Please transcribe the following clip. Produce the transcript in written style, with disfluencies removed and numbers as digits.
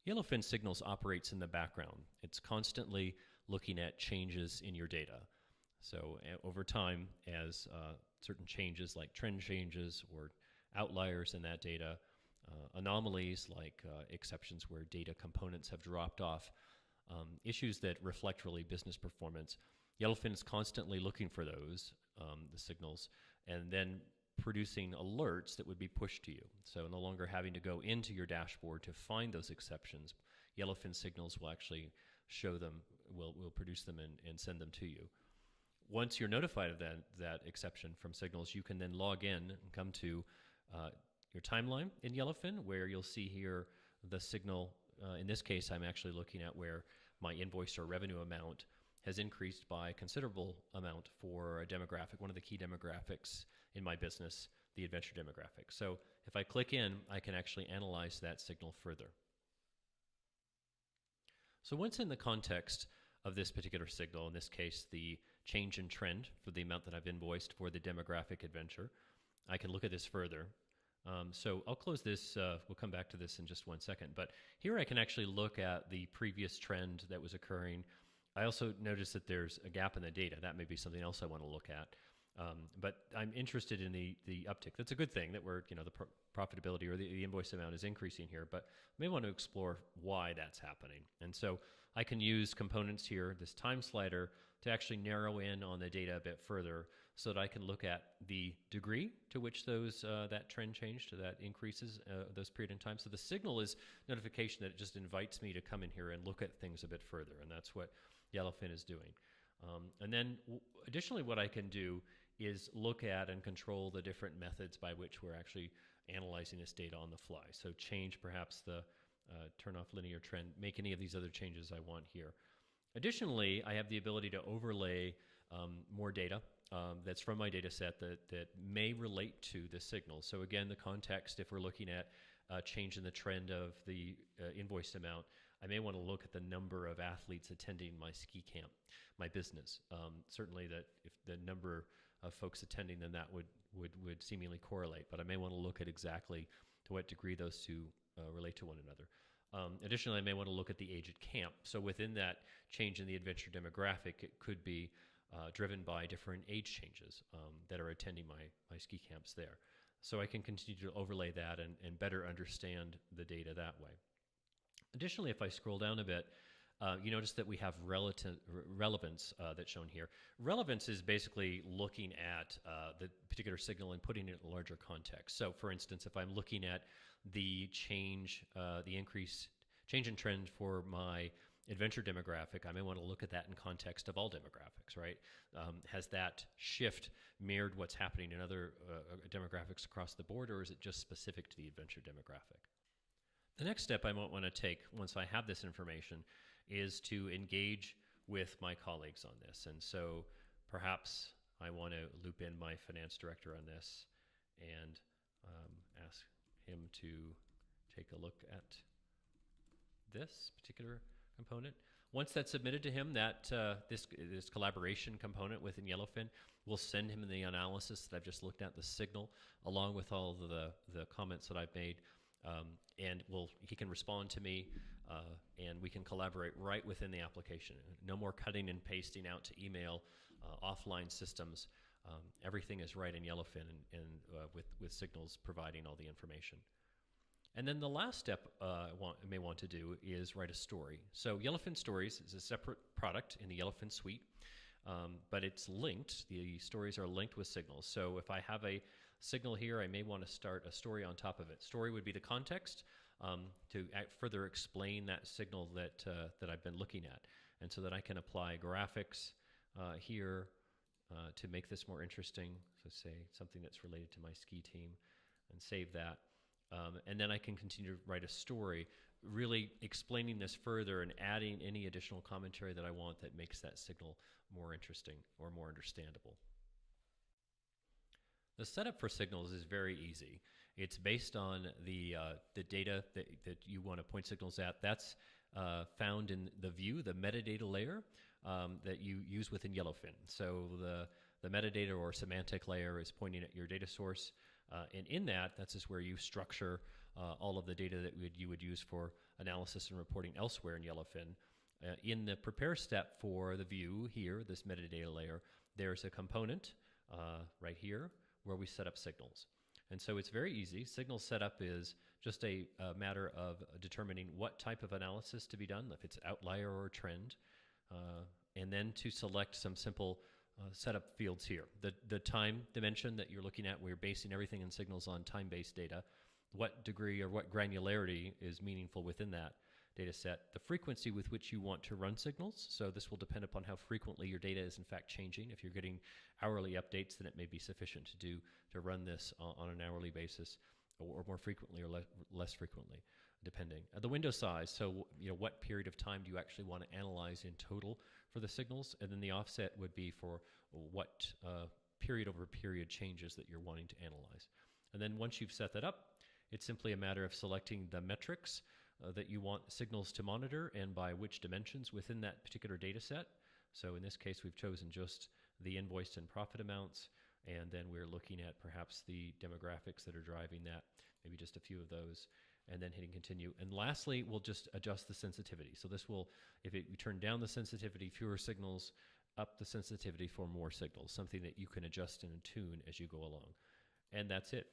Yellowfin Signals operates in the background. It's constantly looking at changes in your data. So over time, as certain changes like trend changes or outliers in that data, anomalies like exceptions where data components have dropped off, issues that reflect really business performance, Yellowfin is constantly looking for those, the signals, and then producing alerts that would be pushed to you. So no longer having to go into your dashboard to find those exceptions. Yellowfin Signals will actually show them, will produce them and send them to you. Once you're notified of that exception from Signals, you can then log in and come to your timeline in Yellowfin, where you'll see here the signal. In this case, I'm actually looking at where my invoice or revenue amount has increased by a considerable amount for a demographic, one of the key demographics in my business, the adventure demographic. So if I click in, I can actually analyze that signal further. So once in the context of this particular signal, in this case, the change in trend for the amount that I've invoiced for the demographic adventure, I can look at this further. So I'll close this, we'll come back to this in just one second, but here I can actually look at the previous trend that was occurring. I also notice that there's a gap in the data. That may be something else I want to look at. But I'm interested in the uptick. That's a good thing that we're, the profitability or the invoice amount is increasing here, but I may want to explore why that's happening. And so I can use components here, this time slider, to actually narrow in on the data a bit further so that I can look at the degree to which those that trend changed, that increases those period in time. So the signal is notification that it just invites me to come in here and look at things a bit further, and that's what Yellowfin is doing. And then additionally, what I can do is look at and control the different methods by which we're actually analyzing this data on the fly. So change perhaps the turn off linear trend, make any of these other changes I want here. Additionally, I have the ability to overlay more data that's from my data set that may relate to the signal. So again, the context, if we're looking at a change in the trend of the invoiced amount, I may want to look at the number of athletes attending my ski camp, my business. Certainly that if the number of folks attending, then that would seemingly correlate, but I may want to look at exactly to what degree those two relate to one another. Additionally, I may want to look at the age at camp. So within that change in the adventure demographic, it could be driven by different age changes that are attending my ski camps there. So I can continue to overlay that and better understand the data that way. Additionally, if I scroll down a bit, you notice that we have relevance that's shown here. Relevance is basically looking at the particular signal and putting it in a larger context. So for instance, if I'm looking at the change in trend for my adventure demographic, I may want to look at that in context of all demographics, right? Has that shift mirrored what's happening in other demographics across the board, or is it just specific to the adventure demographic? The next step I might want to take once I have this information is to engage with my colleagues on this. And so perhaps I want to loop in my finance director on this and ask him to take a look at this particular component. Once that's submitted to him, that this collaboration component within Yellowfin will send him the analysis that I've just looked at, the signal, along with all of the comments that I've made. And he can respond to me, and we can collaborate right within the application. No more cutting and pasting out to email, offline systems. Everything is right in Yellowfin, and with Signals providing all the information. And then the last step I may want to do is write a story. So Yellowfin Stories is a separate product in the Yellowfin suite, but it's linked. The stories are linked with Signals. So if I have a signal here, I may want to start a story on top of it. Story would be the context to further explain that signal that I've been looking at, and so that I can apply graphics here to make this more interesting. So say something that's related to my ski team, and save that. And then I can continue to write a story, really explaining this further and adding any additional commentary that I want that makes that signal more interesting or more understandable. The setup for Signals is very easy. It's based on the data that you want to point signals at. That's found in the view, the metadata layer that you use within Yellowfin. So the metadata or semantic layer is pointing at your data source. And in that, that's just where you structure all of the data that you would use for analysis and reporting elsewhere in Yellowfin. In the prepare step for the view here, this metadata layer, there's a component right here where we set up signals. And so it's very easy. Signal setup is just a matter of determining what type of analysis to be done, if it's outlier or trend, and then to select some simple setup fields here. The time dimension that you're looking at, we're basing everything in signals on time-based data. What degree or what granularity is meaningful within that data set, the frequency with which you want to run signals. So this will depend upon how frequently your data is in fact changing. If you're getting hourly updates, then it may be sufficient to run this on an hourly basis, or more frequently or less frequently, depending. The window size, so what period of time do you actually want to analyze in total for the signals, and then the offset would be for what period over period changes that you're wanting to analyze. And then once you've set that up, it's simply a matter of selecting the metrics that you want signals to monitor and by which dimensions within that particular data set. So in this case, we've chosen just the invoiced and profit amounts, and then we're looking at perhaps the demographics that are driving that, maybe just a few of those, and then hitting continue. And lastly, we'll just adjust the sensitivity. So this will, if we turn down the sensitivity, fewer signals, up the sensitivity for more signals, something that you can adjust and tune as you go along. And that's it.